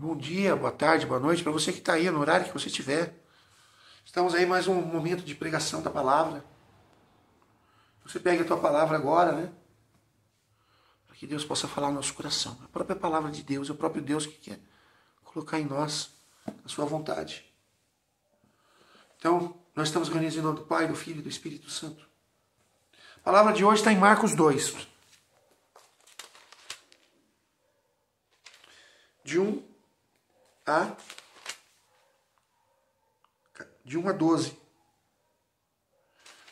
Bom dia, boa tarde, boa noite, para você que está aí no horário que você estiver. Estamos aí mais um momento de pregação da palavra. Você pega a tua palavra agora, né? Para que Deus possa falar no nosso coração. A própria palavra de Deus, é o próprio Deus que quer colocar em nós a sua vontade. Então, nós estamos reunidos em nome do Pai, do Filho e do Espírito Santo. A palavra de hoje está em Marcos 2. De 1 a 12.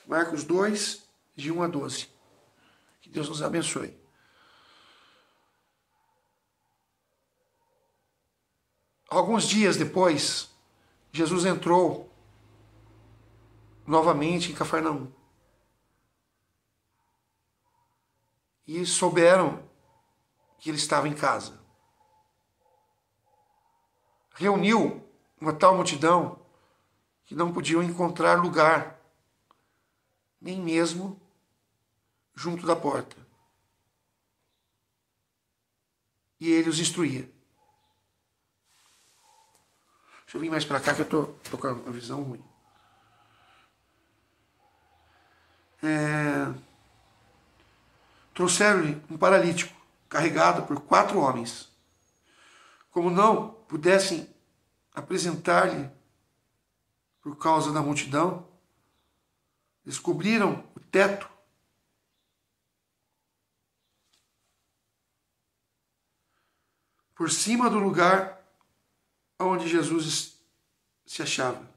Marcos 2, de 1 a 12. Que Deus nos abençoe. Alguns dias depois, Jesus entrou novamente em Cafarnaum. E souberam que ele estava em casa. Reuniu uma tal multidão que não podiam encontrar lugar, nem mesmo junto da porta. E ele os instruía. Deixa eu vir mais para cá que eu tô com a visão ruim. Trouxeram-lhe um paralítico, carregado por 4 homens. Como não pudessem apresentar-lhe por causa da multidão, descobriram o teto por cima do lugar onde Jesus se achava.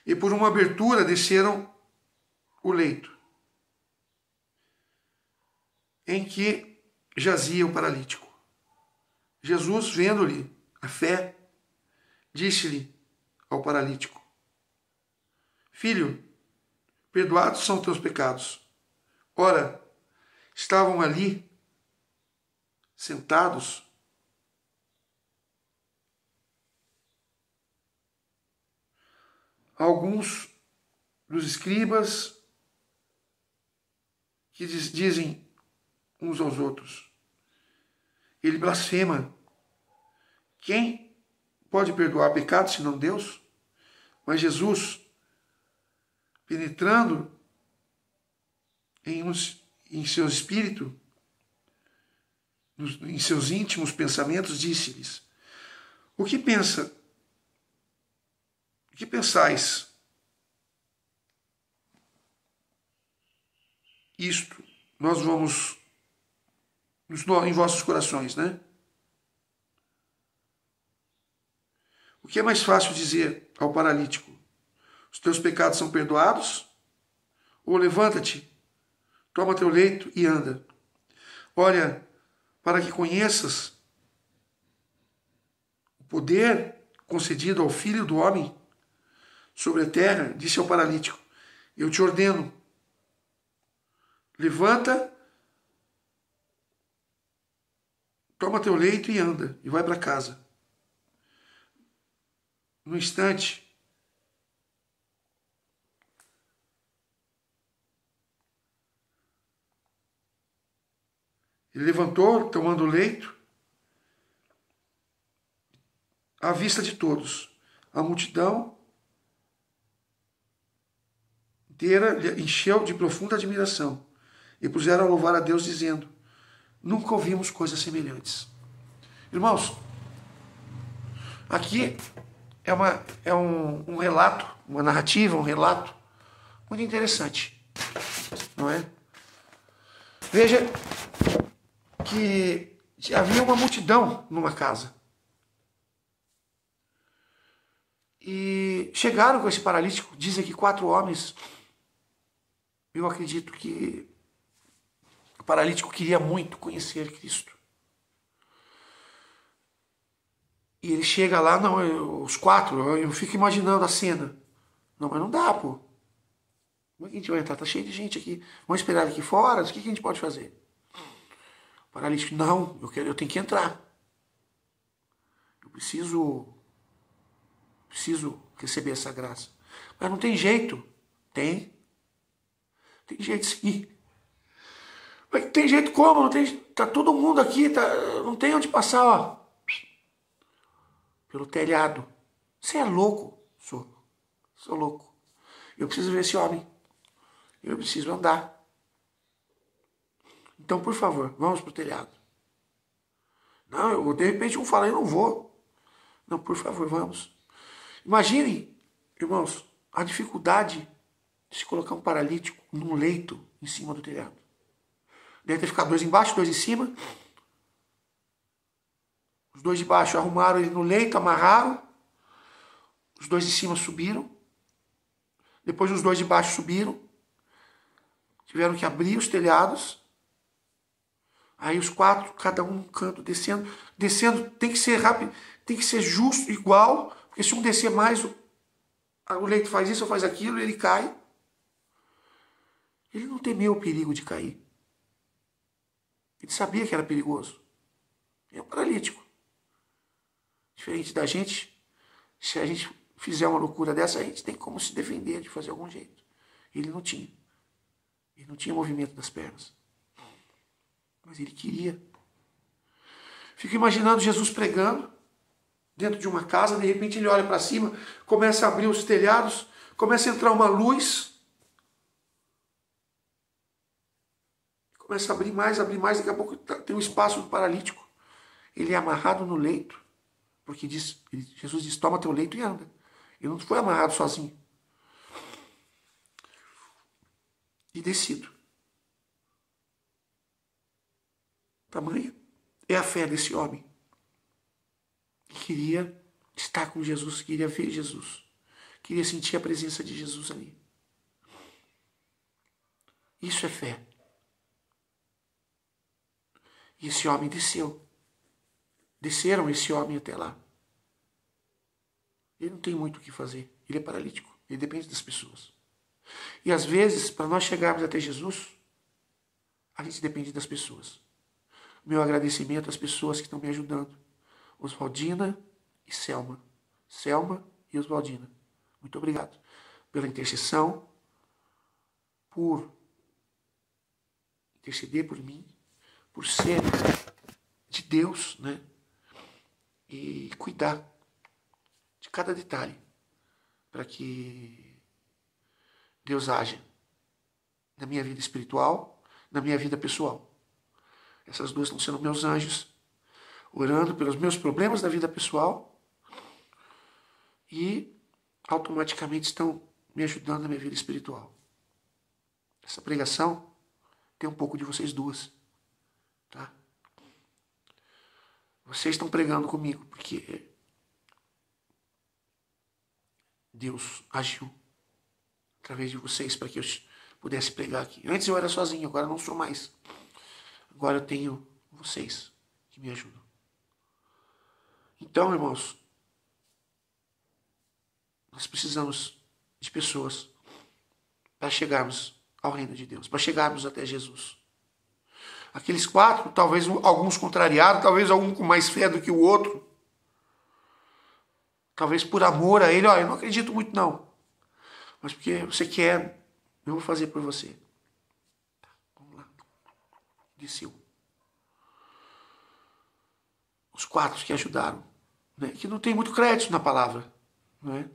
E por uma abertura desceram o leito em que jazia o paralítico. Jesus, vendo-lhe a fé, disse-lhe ao paralítico: Filho, perdoados são teus pecados. Ora, estavam ali, sentados, alguns dos escribas que dizem uns aos outros: ele blasfema. Quem pode perdoar pecados senão Deus? Mas Jesus, penetrando em seu espírito, em seus íntimos pensamentos, disse-lhes: O que pensais? Isto nós vamos em vossos corações, né? O que é mais fácil dizer ao paralítico: os teus pecados são perdoados? Ou levanta-te, toma teu leito e anda. Olha, para que conheças o poder concedido ao Filho do Homem sobre a terra, disse ao paralítico: eu te ordeno, levanta, toma teu leito e anda, e vai para casa. No instante, ele levantou, tomando o leito, à vista de todos. A multidão inteira lhe encheu de profunda admiração e puseram a louvar a Deus, dizendo: nunca ouvimos coisas semelhantes. Irmãos, aqui é um relato, uma narrativa, um relato muito interessante, não é? Veja que havia uma multidão numa casa. E chegaram com esse paralítico, dizem que 4 homens. Eu acredito que o paralítico queria muito conhecer Cristo. E ele chega lá, não, os 4, eu fico imaginando a cena. Não, mas não dá, pô. Como é que a gente vai entrar? Tá cheio de gente aqui. Vamos esperar aqui fora? O que a gente pode fazer? O paralítico: não, eu tenho que entrar. Eu preciso receber essa graça. Mas não tem jeito. Tem jeito sim. Mas tem jeito como? Não tem, tá todo mundo aqui, tá, não tem onde passar, ó. Pelo telhado. Você é louco? Sou louco. Eu preciso ver esse homem. Eu preciso andar. Então, por favor, vamos pro telhado. Não, de repente um fala, eu não vou. Não, por favor, vamos. Imaginem, irmãos, a dificuldade de se colocar um paralítico num leito em cima do telhado. Deve ter ficado 2 embaixo, 2 em cima. Os 2 de baixo arrumaram ele no leito, amarraram. Os 2 de cima subiram. Depois os 2 de baixo subiram. Tiveram que abrir os telhados. Aí os 4, cada um num canto, descendo. Descendo tem que ser rápido, tem que ser justo, igual. Porque se um descer mais, o leito faz isso ou faz aquilo, ele cai. Ele não temeu o perigo de cair. Ele sabia que era perigoso. É um paralítico. Diferente da gente, se a gente fizer uma loucura dessa, a gente tem como se defender de fazer algum jeito. Ele não tinha. Ele não tinha movimento das pernas. Mas ele queria. Fico imaginando Jesus pregando dentro de uma casa, de repente ele olha para cima, começa a abrir os telhados, começa a entrar uma luz. Começa a abrir mais, daqui a pouco tem um espaço do paralítico. Ele é amarrado no leito, porque Jesus diz, toma teu leito e anda. Ele não foi amarrado sozinho. E descido. Tamanha é a fé desse homem. Que queria estar com Jesus, queria ver Jesus. Queria sentir a presença de Jesus ali. Isso é fé. E esse homem desceu. Desceram esse homem até lá. Ele não tem muito o que fazer. Ele é paralítico. Ele depende das pessoas. E às vezes, para nós chegarmos até Jesus, a gente depende das pessoas. Meu agradecimento às pessoas que estão me ajudando. Oswaldina e Selma. Selma e Oswaldina. Muito obrigado pela intercessão, por interceder por mim, por ser de Deus, né? E cuidar de cada detalhe para que Deus haja na minha vida espiritual, na minha vida pessoal. Essas duas estão sendo meus anjos, orando pelos meus problemas da vida pessoal e automaticamente estão me ajudando na minha vida espiritual. Essa pregação tem um pouco de vocês duas, tá? Vocês estão pregando comigo porque Deus agiu através de vocês para que eu pudesse pregar aqui. Antes eu era sozinho, agora não sou mais. Agora eu tenho vocês que me ajudam. Então, irmãos, nós precisamos de pessoas para chegarmos ao reino de Deus, para chegarmos até Jesus. Aqueles 4, talvez alguns contrariados, talvez algum com mais fé do que o outro. Talvez por amor a ele, olha, eu não acredito muito não. Mas porque você quer, eu vou fazer por você. Tá, vamos lá. Desceu. Os 4 que ajudaram, né? Que não tem muito crédito na palavra, não é?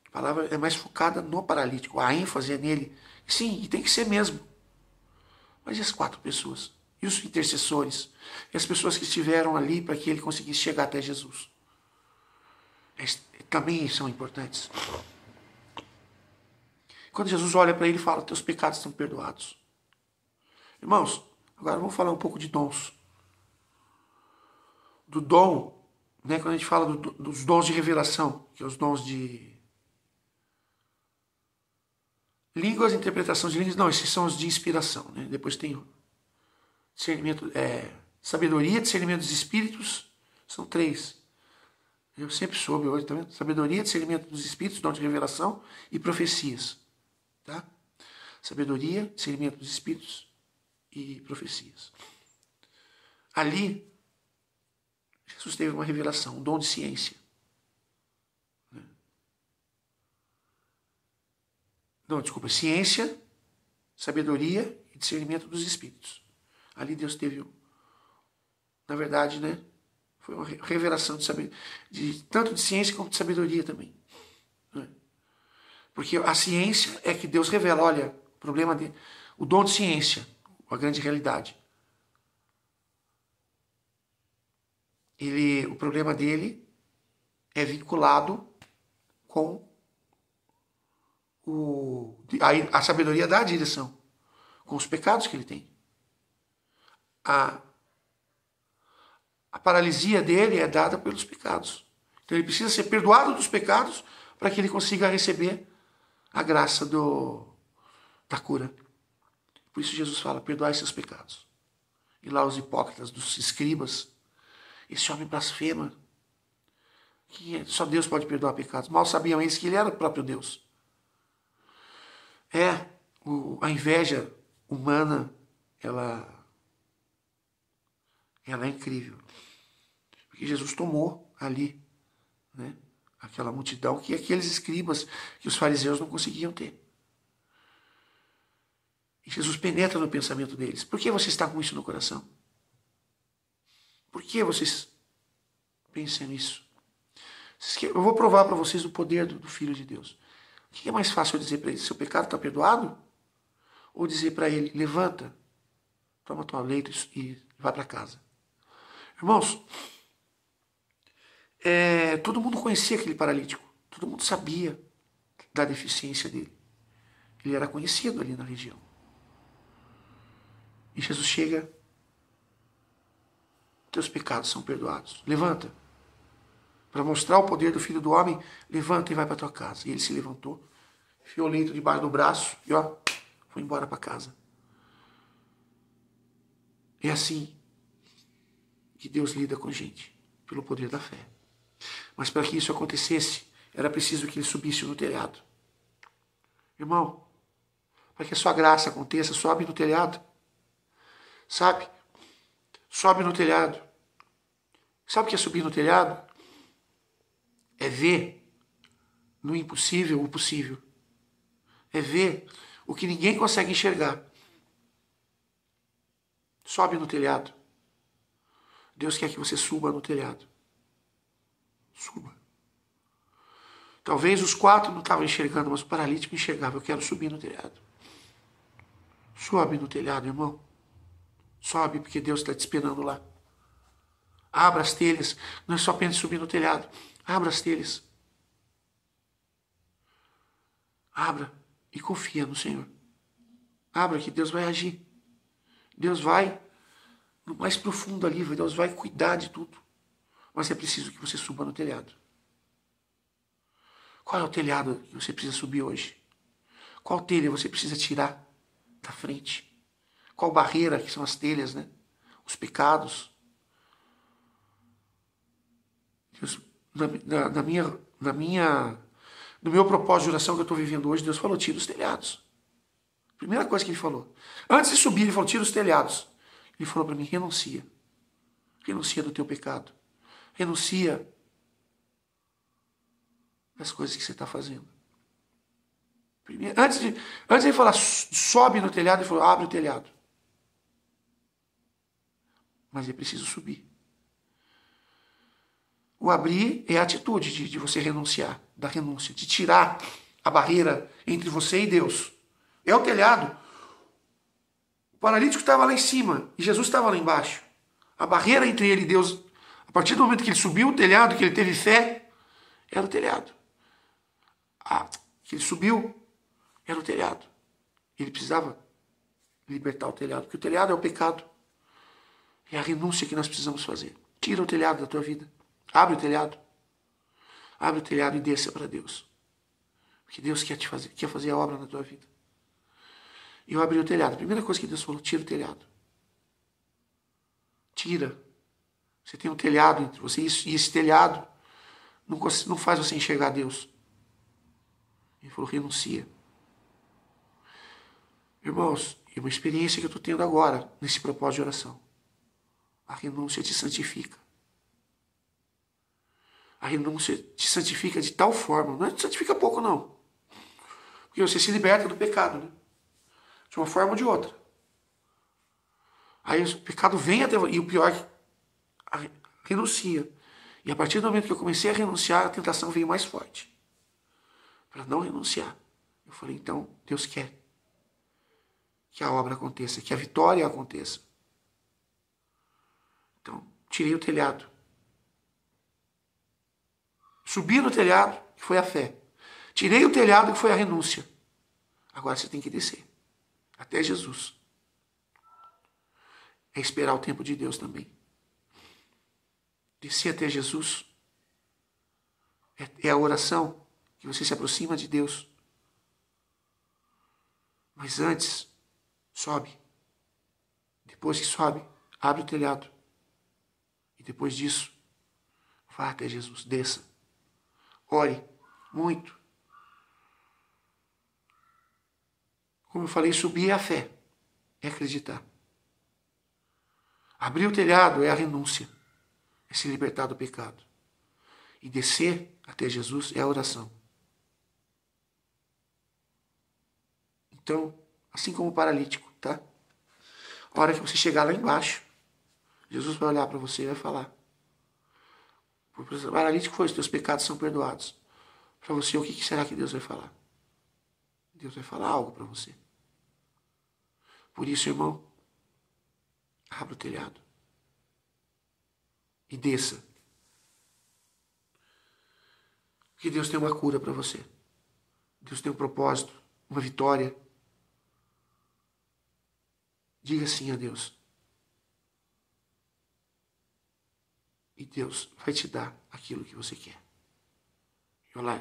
A palavra é mais focada no paralítico, a ênfase é nele. Sim, e tem que ser mesmo. Mas e as 4 pessoas? E os intercessores? E as pessoas que estiveram ali para que ele conseguisse chegar até Jesus? Também são importantes. Quando Jesus olha para ele e fala, teus pecados estão perdoados. Irmãos, agora vamos falar um pouco de dons. Do dom, né, quando a gente fala dos dons de revelação, que é os dons de línguas, interpretação de línguas, não, esses são os de inspiração, né? Depois tem discernimento, sabedoria, discernimento dos espíritos, são 3. Eu sempre soube hoje, tá vendo? Sabedoria, discernimento dos espíritos, dom de revelação e profecias, tá? Sabedoria, discernimento dos espíritos e profecias. Ali, Jesus teve uma revelação, um dom de ciência. Não, desculpa, ciência, sabedoria e discernimento dos espíritos. Ali Deus teve, na verdade, né? Foi uma revelação tanto de ciência como de sabedoria também. Né? Porque a ciência é que Deus revela, olha, o problema dele, o dom de ciência, a grande realidade. O problema dele é vinculado com a sabedoria dá a direção, com os pecados que ele tem. A paralisia dele é dada pelos pecados. Então ele precisa ser perdoado dos pecados para que ele consiga receber a graça da cura. Por isso Jesus fala, perdoai seus pecados. E lá os hipócritas, dos escribas, esse homem blasfema, que só Deus pode perdoar pecados. Mal sabiam eles que ele era o próprio Deus. A inveja humana, ela é incrível. Porque Jesus tomou ali, né, aquela multidão que aqueles escribas, que os fariseus não conseguiam ter. E Jesus penetra no pensamento deles. Por que você está com isso no coração? Por que vocês pensam nisso? Eu vou provar para vocês o poder do Filho de Deus. O que é mais fácil eu dizer para ele? Seu pecado está perdoado? Ou dizer para ele, levanta, toma tua leito e vai para casa. Irmãos, todo mundo conhecia aquele paralítico. Todo mundo sabia da deficiência dele. Ele era conhecido ali na região. E Jesus chega, teus pecados são perdoados. Levanta. Para mostrar o poder do Filho do Homem, levanta e vai para tua casa. E ele se levantou, enfiou o leito debaixo do braço e foi embora para casa. É assim que Deus lida com a gente, pelo poder da fé. Mas para que isso acontecesse, era preciso que ele subisse no telhado. Irmão, para que a sua graça aconteça, sobe no telhado. Sabe? Sobe no telhado. Sabe o que é subir no telhado? É ver no impossível o possível. É ver o que ninguém consegue enxergar. Sobe no telhado. Deus quer que você suba no telhado. Suba. Talvez os 4 não estavam enxergando, mas o paralítico enxergava. Eu quero subir no telhado. Sobe no telhado, irmão. Sobe, porque Deus está te esperando lá. Abra as telhas. Não é só apenas subir no telhado. Abra as telhas. Abra e confia no Senhor. Abra que Deus vai agir. Deus vai no mais profundo ali. Deus vai cuidar de tudo. Mas é preciso que você suba no telhado. Qual é o telhado que você precisa subir hoje? Qual telha você precisa tirar da frente? Qual barreira, que são as telhas, né? Os pecados. Deus, no meu propósito de oração que eu estou vivendo hoje, Deus falou, tira os telhados. Primeira coisa que ele falou. Antes de subir, ele falou, tira os telhados. Ele falou para mim, renuncia. Renuncia do teu pecado. Renuncia das coisas que você está fazendo. Primeiro, antes de ele falar, sobe no telhado, ele falou, abre o telhado. Mas é preciso subir. O abrir é a atitude de você renunciar, da renúncia, de tirar a barreira entre você e Deus. É o telhado. O paralítico estava lá em cima e Jesus estava lá embaixo. A barreira entre ele e Deus, a partir do momento que ele subiu o telhado, que ele teve fé, era o telhado. Que ele subiu, era o telhado. Ele precisava libertar o telhado, porque o telhado é o pecado. É a renúncia que nós precisamos fazer. Tira o telhado da tua vida. Abre o telhado. Abre o telhado e desça para Deus. Porque Deus quer fazer a obra na tua vida. E eu abri o telhado. A primeira coisa que Deus falou, tira o telhado. Tira. Você tem um telhado entre você e esse telhado não faz você enxergar Deus. Ele falou, renuncia. Irmãos, é uma experiência que eu estou tendo agora, nesse propósito de oração. A renúncia te santifica. A renúncia te santifica de tal forma, não te santifica pouco não. Porque você se liberta do pecado, né? De uma forma ou de outra. Aí o pecado vem até você. E o pior é que renuncia. E a partir do momento que eu comecei a renunciar, a tentação veio mais forte. Para não renunciar. Eu falei, então, Deus quer que a obra aconteça, que a vitória aconteça. Então, tirei o telhado. Subi no telhado, que foi a fé. Tirei o telhado, que foi a renúncia. Agora você tem que descer. Até Jesus. É esperar o tempo de Deus também. Descer até Jesus. É a oração que você se aproxima de Deus. Mas antes, sobe. Depois que sobe, abre o telhado. E depois disso, vá até Jesus. Desça. Ore muito. Como eu falei, subir é a fé. É acreditar. Abrir o telhado é a renúncia. É se libertar do pecado. E descer até Jesus é a oração. Então, assim como o paralítico, tá? A hora que você chegar lá embaixo, Jesus vai olhar para você e vai falar. O paralítico foi, os teus pecados são perdoados. Para você, o que será que Deus vai falar? Deus vai falar algo para você. Por isso, irmão, abra o telhado. E desça. Porque Deus tem uma cura para você. Deus tem um propósito, uma vitória. Diga sim a Deus. E Deus vai te dar aquilo que você quer.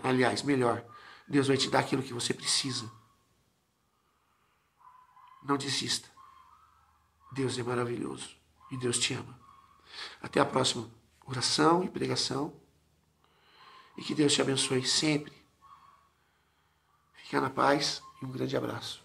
Aliás, melhor, Deus vai te dar aquilo que você precisa. Não desista. Deus é maravilhoso e Deus te ama. Até a próxima oração e pregação. E que Deus te abençoe sempre. Fica na paz e um grande abraço.